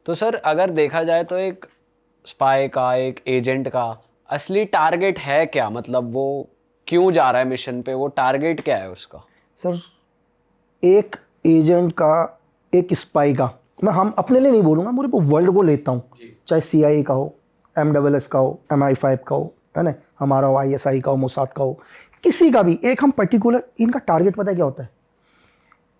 तो सर अगर देखा जाए तो एक स्पाई का, एक एजेंट का असली टारगेट है क्या? मतलब वो क्यों जा रहा है मिशन पे, वो टारगेट क्या है उसका? सर एक एजेंट का, एक स्पाई का, मैं हम अपने लिए नहीं बोलूँगा, पूरे वर्ल्ड को लेता हूँ, चाहे CIA का हो, MSS का हो, MI5 का हो, है ना, हमारा हो, ISI का हो, मोसाद का हो, किसी का भी एक हम पर्टिकुलर, इनका टारगेट पता है क्या होता है?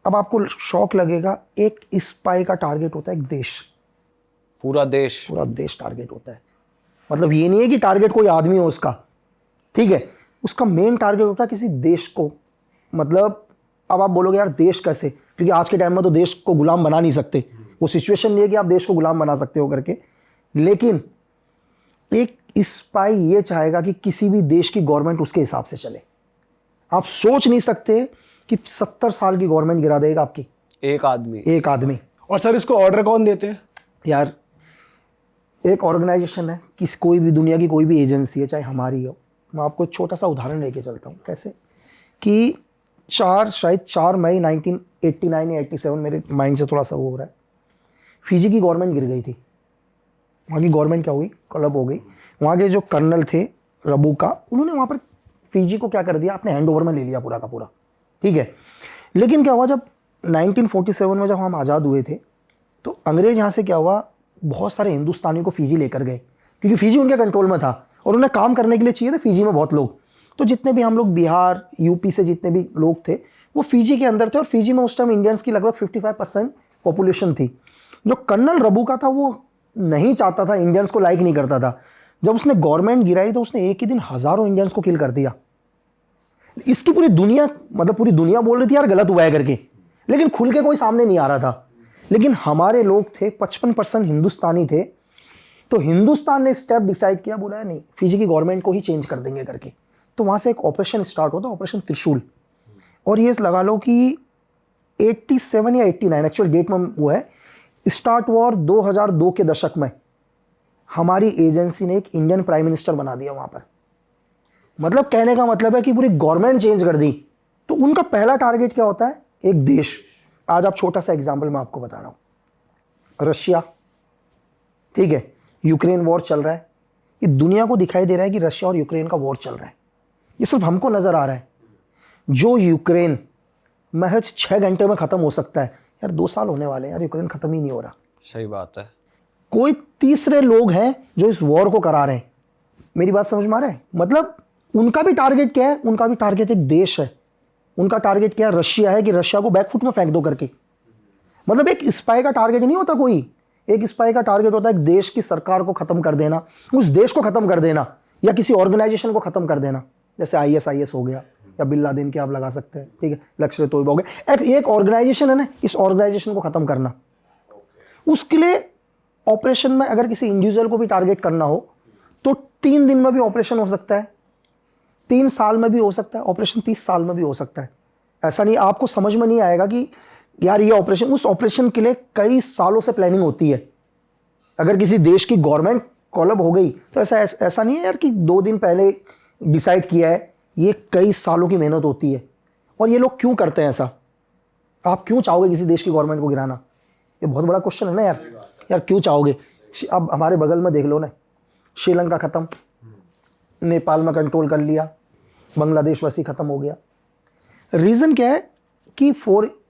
अब आपको शौक लगेगा, एक स्पाई का टारगेट होता है एक देश, पूरा देश? पूरा देश टारगेट होता है। मतलब ये नहीं है कि टारगेट कोई आदमी हो उसका, ठीक है, उसका मेन टारगेट होता है किसी देश को। मतलब अब आप बोलोगे यार देश कैसे, क्योंकि आज के टाइम में तो देश को गुलाम बना नहीं सकते, वो सिचुएशन नहीं है कि आप देश को गुलाम बना सकते हो करके, लेकिन एक स्पाई ये चाहेगा कि किसी भी देश की गवर्नमेंट उसके हिसाब से चले। आप सोच नहीं सकते कि 70 साल की गवर्नमेंट गिरा देगा आपकी एक आदमी? एक आदमी। और सर इसको ऑर्डर कौन देते हैं? यार एक ऑर्गेनाइजेशन है, किसी कोई भी दुनिया की कोई भी एजेंसी है, चाहे हमारी हो, मैं आपको एक छोटा सा उदाहरण लेके चलता हूँ। कैसे कि शायद 4 मई 1989 या 87, मेरे माइंड से थोड़ा सा वो हो रहा है, फिजी की गवर्नमेंट गिर गई थी। वहाँ की गवर्नमेंट क्या हुई, कोलैप्स हो गई। वहाँ के जो कर्नल थे रबुका, उन्होंने वहाँ पर फिजी को क्या कर दिया, अपने हैंड ओवर में ले लिया पूरा का पूरा, ठीक है। लेकिन क्या हुआ, जब 1947 में जब हम आज़ाद हुए थे, तो अंग्रेज यहाँ से क्या हुआ, बहुत सारे हिंदुस्तानियों को फिजी लेकर गए, क्योंकि फिजी उनके कंट्रोल में था और उन्हें काम करने के लिए चाहिए थे फिजी में बहुत लोग। तो जितने भी हम लोग बिहार, यूपी से जितने भी लोग थे वो फिजी के अंदर थे, और फिजी में उस टाइम इंडियंस की लगभग 55% पॉपुलेशन थी। जो कर्नल रबुका था वो नहीं चाहता था, इंडियंस को लाइक नहीं करता था। जब उसने गवर्नमेंट गिराई तो उसने एक ही दिन हज़ारों इंडियंस को किल कर दिया। इसकी पूरी दुनिया, मतलब पूरी दुनिया बोल रही थी यार गलत हुआ है करके, लेकिन खुल के कोई सामने नहीं आ रहा था। लेकिन हमारे लोग थे, 55% हिंदुस्तानी थे, तो हिंदुस्तान ने स्टेप डिसाइड किया, बोला नहीं फिजी की गवर्नमेंट को ही चेंज कर देंगे करके। तो वहाँ से एक ऑपरेशन स्टार्ट होता, ऑपरेशन त्रिशूल। और ये लगा लो कि 87 या 89 एक्चुअल डेट में वो है, स्टार्ट हुआ, और 2002 के दशक में हमारी एजेंसी ने एक इंडियन प्राइम मिनिस्टर बना दिया वहाँ पर। मतलब कहने का मतलब है कि पूरी गवर्नमेंट चेंज कर दी। तो उनका पहला टारगेट क्या होता है, एक देश। आज आप छोटा सा एग्जाम्पल मैं आपको बता रहा हूँ, रशिया, ठीक है, यूक्रेन वॉर चल रहा है, ये दुनिया को दिखाई दे रहा है कि रशिया और यूक्रेन का वॉर चल रहा है, ये सिर्फ हमको नजर आ रहा है। जो यूक्रेन महज 6 घंटे में खत्म हो सकता है, यार 2 साल होने वाले हैं यार, यूक्रेन खत्म ही नहीं हो रहा। सही बात है। कोई तीसरे लोग हैं जो इस वॉर को करा रहे हैं। मेरी बात समझ में आ रहा है? मतलब उनका भी टारगेट क्या है, उनका भी टारगेट एक देश है। उनका टारगेट क्या है, रशिया है, कि रशिया को बैकफुट में फेंक दो करके। मतलब एक स्पाई का टारगेट नहीं होता कोई, एक स्पाई का टारगेट होता है एक देश की सरकार को खत्म कर देना, उस देश को खत्म कर देना, या किसी ऑर्गेनाइजेशन को खत्म कर देना। जैसे ISIS हो गया, या बिन लादेन के आप लगा सकते हैं, ठीक है, लश्कर तोयबा हो गया। एक ऑर्गेनाइजेशन है ना, इस ऑर्गेनाइजेशन को खत्म करना। उसके लिए ऑपरेशन में अगर किसी इंडिविजुअल को भी टारगेट करना हो तो 3 दिन में भी ऑपरेशन हो सकता है, 3 साल में भी हो सकता है, ऑपरेशन 30 साल में भी हो सकता है। ऐसा नहीं, आपको समझ में नहीं आएगा कि यार ये ऑपरेशन, उस ऑपरेशन के लिए कई सालों से प्लानिंग होती है। अगर किसी देश की गवर्नमेंट कोलैप्स हो गई तो ऐसा नहीं है यार कि 2 दिन पहले डिसाइड किया है, ये कई सालों की मेहनत होती है। और ये लोग क्यों करते हैं ऐसा? आप क्यों चाहोगे किसी देश की गवर्नमेंट को गिराना? ये बहुत बड़ा क्वेश्चन है ना यार। यार क्यों चाहोगे? अब हमारे बगल में देख लो ना, श्रीलंका खत्म, नेपाल में कंट्रोल कर लिया, बांग्लादेश वैसे खत्म हो गया। रीज़न क्या है कि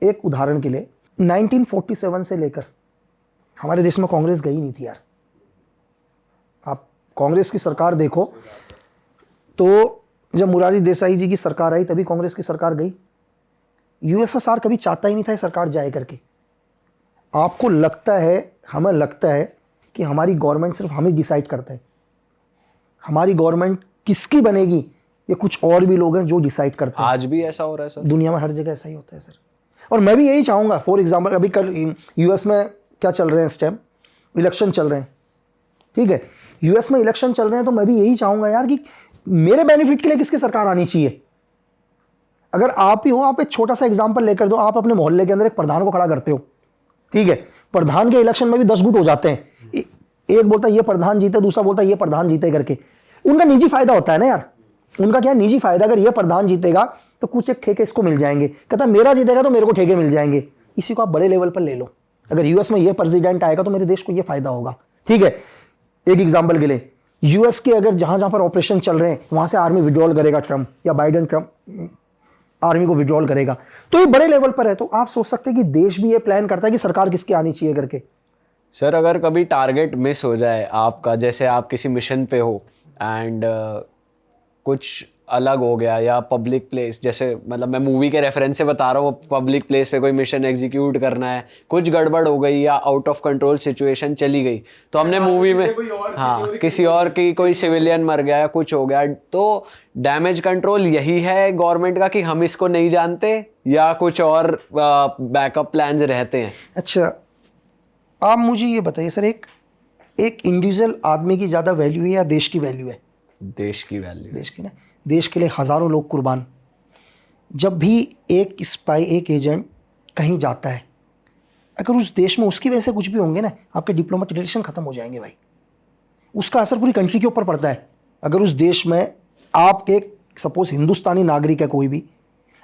एक उदाहरण के लिए 1947 से लेकर हमारे देश में कांग्रेस गई नहीं थी यार। आप कांग्रेस की सरकार देखो, तो जब मुरारी देसाई जी की सरकार आई तभी कांग्रेस की सरकार गई। USSR कभी चाहता ही नहीं था ये सरकार जाए करके। आपको लगता है, हमें लगता है कि हमारी गवर्नमेंट सिर्फ हम ही डिसाइड करते हैं। हमारी गवर्नमेंट किसकी बनेगी ये कुछ और भी लोग हैं जो डिसाइड करते हैं। आज भी ऐसा हो रहा है सर? दुनिया में हर जगह ऐसा ही होता है सर। और मैं भी यही चाहूँगा। फॉर एग्जाम्पल अभी कल US में क्या चल रहे हैं, इस टाइम इलेक्शन चल रहे हैं, ठीक है, US में इलेक्शन चल रहे हैं, तो मैं भी यही चाहूँगा यार कि मेरे बेनिफिट के लिए किसकी सरकार आनी चाहिए। अगर आप ही हो, आप एक छोटा सा एग्जाम्पल लेकर दो, आप अपने मोहल्ले के अंदर एक प्रधान को खड़ा करते हो, ठीक है, प्रधान के इलेक्शन में भी 10 गुट हो जाते हैं, एक बोलता है ये प्रधान जीते, दूसरा बोलता है ये प्रधान जीते करके। उनका निजी फायदा होता है ना यार, उनका क्या निजी फायदा, अगर ये प्रधान जीतेगा तो कुछ एक ठेके इसको मिल जाएंगे, कहता है मेरा जीतेगा तो मेरे को ठेके मिल जाएंगे। इसी को आप बड़े लेवल पर ले लो, अगर यूएस में ये प्रेसिडेंट आएगा तो मेरे देश को ये फायदा होगा, ठीक है। एक एग्जांपल के लिए, यूएस के अगर जहां जहां पर ऑपरेशन चल रहे हैं वहां से आर्मी विड्रॉल करेगा ट्रम्प, या बाइडेन ट्रम्प आर्मी को विड्रॉल करेगा, तो ये बड़े लेवल पर है। तो आप सोच सकते हैं कि देश भी ये प्लान करता है कि सरकार किसकी आनी चाहिए करके। सर अगर कभी टारगेट मिस हो जाए आपका, जैसे आप किसी मिशन पे हो एंड कुछ अलग हो गया, या पब्लिक प्लेस, जैसे मतलब मैं मूवी के रेफरेंस से बता रहा हूँ, पब्लिक प्लेस पे कोई मिशन एग्जीक्यूट करना है, कुछ गड़बड़ हो गई या आउट ऑफ कंट्रोल सिचुएशन चली गई, तो हमने मूवी में किसी और की कोई सिविलियन मर गया या कुछ हो गया, तो डैमेज कंट्रोल यही है गवर्नमेंट का कि हम इसको नहीं जानते, या कुछ और बैकअप प्लान्स रहते हैं? अच्छा, आप मुझे ये बताइए सर, एक इंडिविजुअल आदमी की ज़्यादा वैल्यू है या देश की वैल्यू है? देश की वैल्यू। देश की ना, देश के लिए हज़ारों लोग कुर्बान। जब भी एक स्पाई, एक एजेंट कहीं जाता है, अगर उस देश में उसकी वजह से कुछ भी होंगे ना, आपके डिप्लोमेटिक रिलेशन ख़त्म हो जाएंगे भाई। उसका असर पूरी कंट्री के ऊपर पड़ता है। अगर उस देश में आप एक सपोज हिंदुस्तानी नागरिक है कोई भी,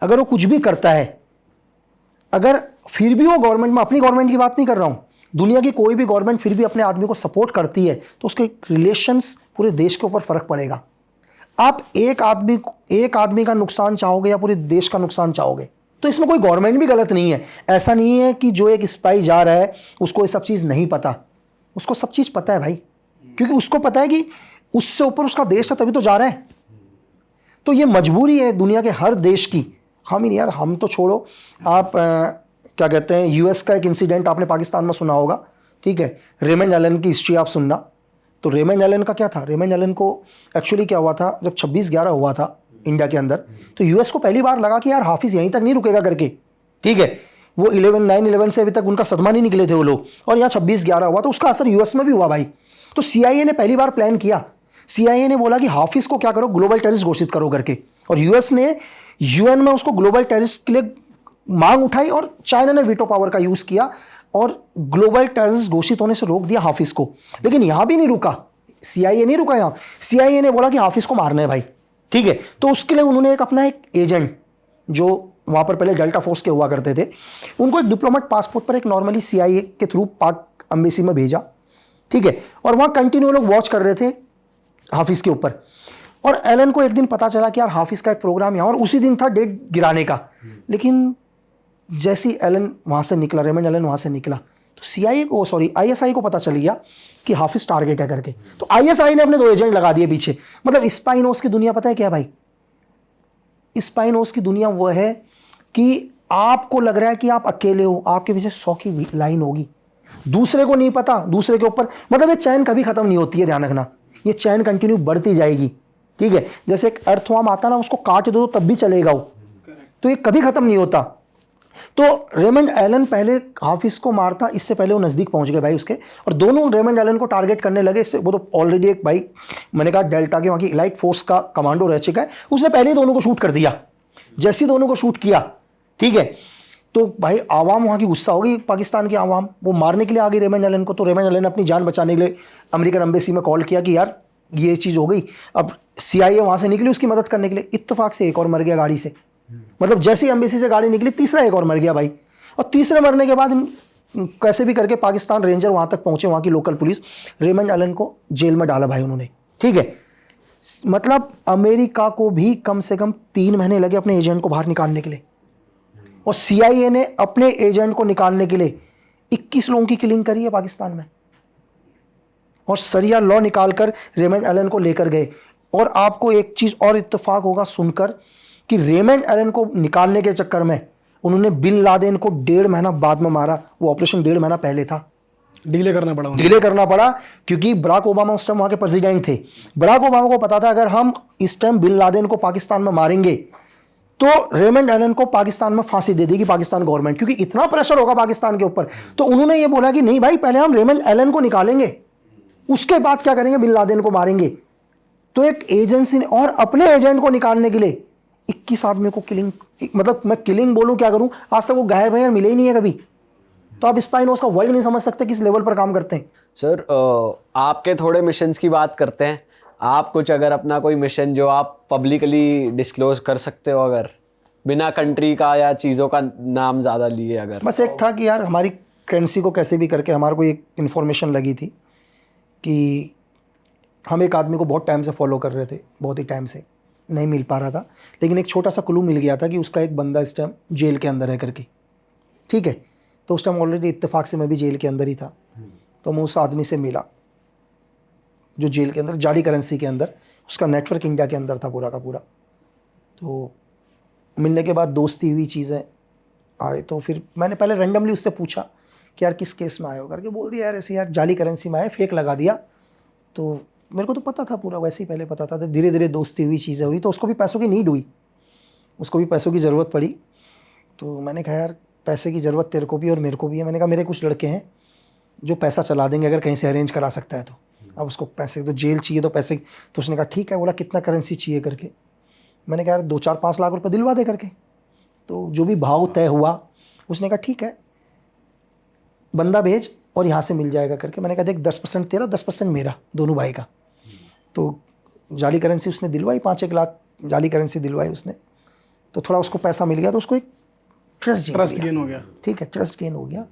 अगर वो कुछ भी करता है, अगर फिर भी वो गवर्नमेंट में, अपनी गवर्नमेंट की बात नहीं कर रहा हूँ, दुनिया की कोई भी गवर्नमेंट फिर भी अपने आदमी को सपोर्ट करती है, तो उसके रिलेशंस पूरे देश के ऊपर फ़र्क पड़ेगा। आप एक आदमी का नुकसान चाहोगे या पूरे देश का नुकसान चाहोगे? तो इसमें कोई गवर्नमेंट भी गलत नहीं है। ऐसा नहीं है कि जो एक स्पाई जा रहा है उसको ये सब चीज़ नहीं पता, उसको सब चीज़ पता है भाई, क्योंकि उसको पता है कि उससे ऊपर उसका देश है, तभी तो जा रहा है। तो ये मजबूरी है दुनिया के हर देश की। हम ही नहीं यार, हम तो छोड़ो, आप क्या कहते हैं, यूएस का एक इंसिडेंट आपने पाकिस्तान में सुना होगा, ठीक है। रेमंड एलन की हिस्ट्री आप सुनना। तो रेमंड एलन का क्या था, रेमंड एलन को एक्चुअली क्या हुआ था, जब 26/11 हुआ था इंडिया के अंदर, तो यूएस को पहली बार लगा कि यार हाफिज़ यहीं तक नहीं रुकेगा करके, ठीक है। वो 9/11 से अभी तक उनका सदमा नहीं निकले थे वो लोग, और यहाँ 26/11 हुआ, तो उसका असर यूएस में भी हुआ भाई। तो सीआईए ने पहली बार प्लान किया, सीआईए ने बोला कि हाफिज़ को क्या करो, ग्लोबल टेररिस्ट घोषित करो करके, और यूएस ने यूएन में उसको ग्लोबल टेररिस्ट के लिए मांग उठाई, और चाइना ने वीटो पावर का यूज़ किया और ग्लोबल टेररिस्ट घोषित होने से रोक दिया हाफिज़ को। लेकिन यहां भी नहीं रुका, सीआईए नहीं रुका यहाँ। सीआईए ने बोला कि हाफिज़ को मारना है भाई, ठीक है। तो उसके लिए उन्होंने अपना एक एजेंट, जो वहाँ पर पहले डेल्टा फोर्स के हुआ करते थे, उनको एक डिप्लोमेट पासपोर्ट पर एक नॉर्मली सीआईए के थ्रू पाक एम्बेसी में भेजा, ठीक है। और वहाँ कंटिन्यू लोग वॉच कर रहे थे हाफिज़ के ऊपर। और एलन को एक दिन पता चला कि यार हाफिज़ का एक प्रोग्राम यहाँ, और उसी दिन था डेट गिराने का। लेकिन जैसे ही एलन वहाँ से निकला, रेमंड एलन वहाँ से निकला, तो सीआईए को, सॉरी आईएसआई को पता चल गया कि हाफिज़ टारगेट है करके। तो आईएसआई ने अपने 2 एजेंट लगा दिए पीछे। मतलब स्पाइनोस की दुनिया पता है क्या भाई? स्पाइनोस की दुनिया वो है कि आपको लग रहा है कि आप अकेले हो, आपके पीछे 100 की लाइन होगी, दूसरे को नहीं पता, दूसरे के ऊपर। मतलब ये चैन कभी खत्म नहीं होती है, ध्यान रखना, ये चैन कंटिन्यू बढ़ती जाएगी, ठीक है। जैसे एक अर्थवर्म आता ना, उसको काट दो तब भी चलेगा वो, तो ये कभी खत्म नहीं होता। तो रेमंड एलन पहले हाफिज़ को मारता, इससे पहले वो नज़दीक पहुंच गए भाई उसके, और दोनों रेमंड एलन को टारगेट करने लगे। इससे वो तो ऑलरेडी एक भाई, मैंने कहा डेल्टा के वहाँ की इलाइट फोर्स का कमांडो रह चुका है, उसने पहले ही दोनों को शूट कर दिया। जैसे ही दोनों को शूट किया, ठीक है, तो भाई आवाम वहाँ की गुस्सा हो गई, पाकिस्तान की आवाम, वो मारने के लिए आ गई रेमंड एलन को। तो रेमंड एलन ने अपनी जान बचाने के लिए अमेरिकन एम्बेसी में कॉल किया कि यार ये चीज़ हो गई। अब सीआईए वहाँ से निकली उसकी मदद करने के लिए, इत्तेफाक से एक और मर गया गाड़ी से। मतलब जैसे ही एम्बेसी से गाड़ी निकली, तीसरा एक और मर गया भाई। और तीसरे मरने के बाद कैसे भी करके पाकिस्तान रेंजर वहाँ तक पहुँचे, वहाँ की लोकल पुलिस, रेमंड एलन को जेल में डाला भाई उन्होंने, ठीक है। मतलब अमेरिका को भी कम से कम 3 महीने लगे अपने एजेंट को बाहर निकालने के लिए, और सीआईए ने अपने एजेंट को निकालने के लिए 21 लोगों की किलिंग करी है पाकिस्तान में, और सरिया लॉ निकालकर रेमंड एलन को लेकर गए। और आपको एक चीज़ और इत्तेफाक होगा सुनकर कि रेमंड एलन को निकालने के चक्कर में उन्होंने बिन लादेन को 1.5 महीना बाद में मारा। वो ऑपरेशन 1.5 महीना पहले था, डिले करना पड़ा क्योंकि बराक ओबामा उस टाइम वहाँ के प्रेसिडेंट थे। बराक ओबामा को पता था अगर हम इस टाइम बिन लादेन को पाकिस्तान में मारेंगे तो रेमंड एलन को पाकिस्तान में फांसी दे देगी पाकिस्तान गवर्नमेंट, क्योंकि इतना प्रेशर होगा पाकिस्तान के ऊपर। तो उन्होंने ये बोला कि नहीं भाई, पहले हम रेमंड एलन को निकालेंगे, उसके बाद क्या करेंगे, बिन लादेन को मारेंगे। तो एक एजेंसी ने, और अपने एजेंट को निकालने के लिए 21 आदमी को किलिंग, मतलब मैं किलिंग बोलूं क्या करूं, आज तक वो गायब है, मिले ही नहीं है कभी। तो आप स्पाइनोस का वर्ल्ड नहीं समझ सकते किस लेवल पर काम करते हैं। सर आपके थोड़े मिशंस की बात करते हैं। आप कुछ अगर अपना कोई मिशन जो आप पब्लिकली डिस्क्लोज कर सकते हो, अगर बिना कंट्री का या चीज़ों का नाम ज़्यादा लिए, अगर। बस एक था कि यार हमारी करेंसी को कैसे भी करके हमारे को एक इन्फॉर्मेशन लगी थी कि हम एक आदमी को बहुत टाइम से फॉलो कर रहे थे, बहुत ही टाइम से नहीं मिल पा रहा था, लेकिन एक छोटा सा क्लू मिल गया था कि उसका एक बंदा इस टाइम जेल के अंदर है करके। ठीक है, तो उस टाइम ऑलरेडी इत्तेफाक से मैं भी जेल के अंदर ही था, तो मैं उस आदमी से मिला जो जेल के अंदर जाली करेंसी के अंदर, उसका नेटवर्क इंडिया के अंदर था पूरा का पूरा। तो मिलने के बाद दोस्ती हुई, चीज़ें आए, तो फिर मैंने पहले रैंडमली उससे पूछा कि यार किस केस में आए हो करके, बोल दिया यार ऐसे यार जाली करेंसी में आए, फेक लगा दिया। तो मेरे को तो पता था पूरा, वैसे ही पहले पता था। तो धीरे धीरे दोस्ती हुई, चीज़ें हुई, तो उसको भी पैसों की नीड हुई, उसको भी पैसों की ज़रूरत पड़ी। तो मैंने कहा यार पैसे की ज़रूरत तेरे को भी और मेरे को भी है। मैंने कहा मेरे कुछ लड़के हैं जो पैसा चला देंगे अगर कहीं से अरेंज करा सकता है तो। अब उसको पैसे, तो जेल चाहिए तो पैसे, तो उसने कहा ठीक है। बोला कितना करेंसी चाहिए करके, मैंने कहा यार 2-4-5 लाख रुपए दिलवा दे करके। तो जो भी भाव तय हुआ, उसने कहा ठीक है बंदा भेज और यहाँ से मिल जाएगा करके। मैंने कहा देख 10% तेरा 10% मेरा, दोनों भाई का। तो जाली करेंसी उसने दिलवाई, 5-1 लाख जाली करेंसी दिलवाई उसने। तो थोड़ा उसको पैसा मिल गया, तो उसको एक ट्रस्ट गेन हो गया। ठीक है, ट्रस्ट गेन हो गया।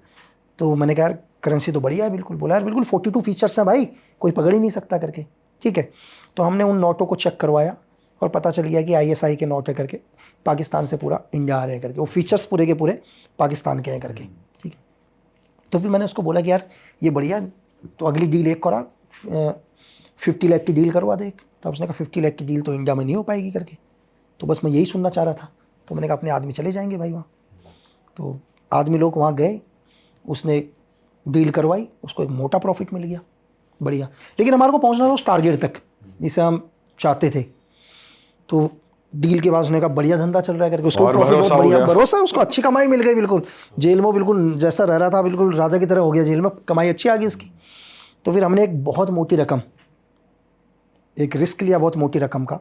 तो मैंने कहा यार करेंसी तो बढ़िया है बिल्कुल। बोला यार बिल्कुल 42 फीचर्स हैं भाई, कोई पकड़ ही नहीं सकता करके। ठीक है, तो हमने उन नोटों को चेक करवाया और पता चल गया कि ISI के नोट है करके, पाकिस्तान से पूरा इंडिया आ रहे हैं करके, वो फीचर्स पूरे के पूरे पाकिस्तान के हैं करके। ठीक है, तो फिर मैंने उसको बोला कि यार ये बढ़िया, तो अगली डील एक करा, 50 लाख की डील करवा दे। तो उसने कहा 50 लाख की डील तो इंडिया में नहीं हो पाएगी करके। तो बस मैं यही सुनना चाह रहा था। तो मैंने कहा अपने आदमी चले जाएंगे भाई वहाँ। तो आदमी लोग वहाँ गए, उसने डील करवाई, उसको एक मोटा प्रॉफिट मिल गया, बढ़िया। लेकिन हमारे को पहुँचना था उस टारगेट तक जिसे हम चाहते थे। तो डील के बाद उसने कहा बढ़िया धंधा चल रहा है करके, उसको प्रॉफिट बहुत बढ़िया, भरोसा, उसको अच्छी कमाई मिल गई बिल्कुल। जेल में बिल्कुल जैसा रह रहा था बिल्कुल राजा की तरह हो गया, जेल में कमाई अच्छी आ गई उसकी। तो फिर हमने एक बहुत मोटी रकम, एक रिस्क लिया बहुत मोटी रकम का।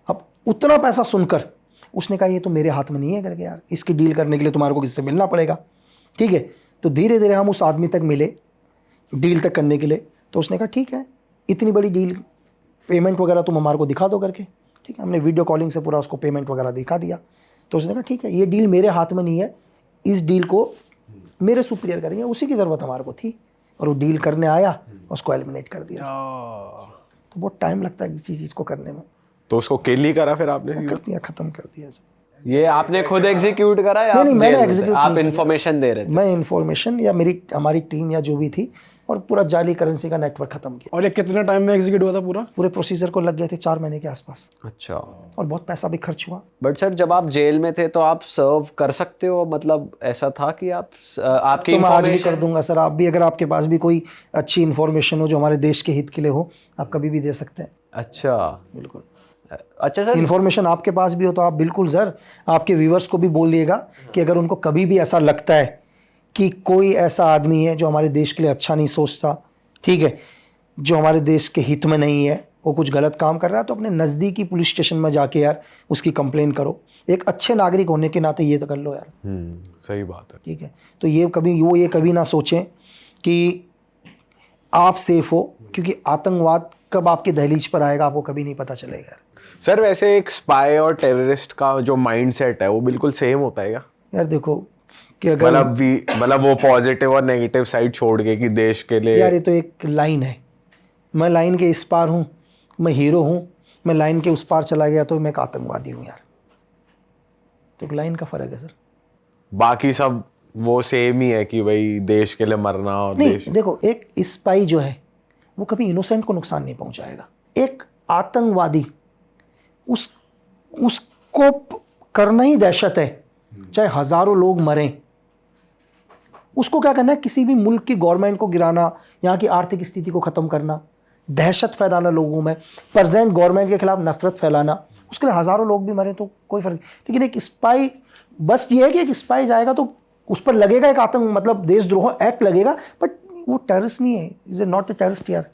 अब उतना पैसा सुनकर उसने कहा ये तो मेरे हाथ में नहीं है करके, यार इसकी डील करने के लिए तुम्हारे को किससे मिलना पड़ेगा। ठीक है, तो धीरे धीरे हम उस आदमी तक मिले डील तक करने के लिए। तो उसने कहा ठीक है इतनी बड़ी डील, पेमेंट वगैरह तुम हमारे को दिखा दो करके। ठीक है, हमने वीडियो कॉलिंग से पूरा उसको पेमेंट वगैरह दिखा दिया। तो उसने कहा ठीक है ये डील मेरे हाथ में नहीं है, इस डील को मेरे सुपीरियर करेंगे, उसी की ज़रूरत हमारे को थी। और वो डील करने आया, उसको एलिमिनेट कर दिया। तो बहुत टाइम लगता है किसी चीज़ को करने में। तो उसको किल ही करा फिर आपने? कर दिया, ख़त्म कर दिया। ये आपने खुद एग्जीक्यूट करा या नहीं, मैंने एग्जीक्यूट आप इन्फॉर्मेशन दे रहे थे? मैं इन्फॉर्मेशन या हमारी टीम या जो भी थी, और पूरा जाली करेंसी का नेटवर्क खत्म किया। और ये कितने टाइम में एग्जीक्यूट हुआ था पूरा? पूरे प्रोसीजर को लग गए थे 4 महीने के आसपास, अच्छा। और बहुत पैसा भी खर्च हुआ। बट सर जब आप जेल में थे तो आप सर्व कर सकते हो, मतलब ऐसा था कि आप आपकी तो मैं आज भी इन्फॉर्मेशन? कर दूंगा सर, आप भी अगर आपके पास भी कोई अच्छी इन्फॉर्मेशन हो जो हमारे देश के हित के लिए हो, आप कभी भी दे सकते हैं। अच्छा बिल्कुल। अच्छा सर, इन्फॉर्मेशन आपके पास भी हो तो आप बिल्कुल सर आपके व्यूवर्स को भी बोलिएगा कि अगर उनको कभी भी ऐसा लगता है कि कोई ऐसा आदमी है जो हमारे देश के लिए अच्छा नहीं सोचता, ठीक है, जो हमारे देश के हित में नहीं है, वो कुछ गलत काम कर रहा है, तो अपने नज़दीकी पुलिस स्टेशन में जाके यार उसकी कंप्लेन करो। एक अच्छे नागरिक होने के नाते ये तो कर लो यार। सही बात है। ठीक है, तो ये कभी ना सोचें कि आप सेफ हो, क्योंकि आतंकवाद कब आपके दहलीज पर आएगा आपको कभी नहीं पता चलेगा यार। सर वैसे एक स्पाई और टेररिस्ट का जो माइंडसेट है वो बिल्कुल सेम होता है क्या? यार देखो कि अगर मतलब वो पॉजिटिव और नेगेटिव साइड छोड़ के कि देश के लिए, यार ये तो एक लाइन है, मैं लाइन के इस पार हूँ, मैं हीरो हूँ, मैं लाइन के उस पार चला गया तो मैं एक आतंकवादी हूँ यार। तो एक लाइन का फ़र्क है सर। बाकी सब वो सेम ही है कि भाई देश के लिए मरना और नहीं देश। देखो, एक स्पाई जो है वो कभी इनोसेंट को नुकसान नहीं पहुंचाएगा। एक आतंकवादी उसको करना ही दहशत है, चाहे हजारों लोग मरें। उसको क्या करना है, किसी भी मुल्क की गवर्नमेंट को गिराना, यहाँ की आर्थिक स्थिति को ख़त्म करना, दहशत फैलाना लोगों में, प्रेजेंट गवर्नमेंट के खिलाफ नफरत फैलाना। उसके लिए हज़ारों लोग भी मरे तो कोई फ़र्क नहीं। लेकिन एक स्पाई, बस ये है कि एक स्पाई जाएगा तो उस पर लगेगा एक आतंक मतलब देशद्रोह एक्ट लगेगा, बट वो टेररिस्ट नहीं है, is a not a terrorist यार।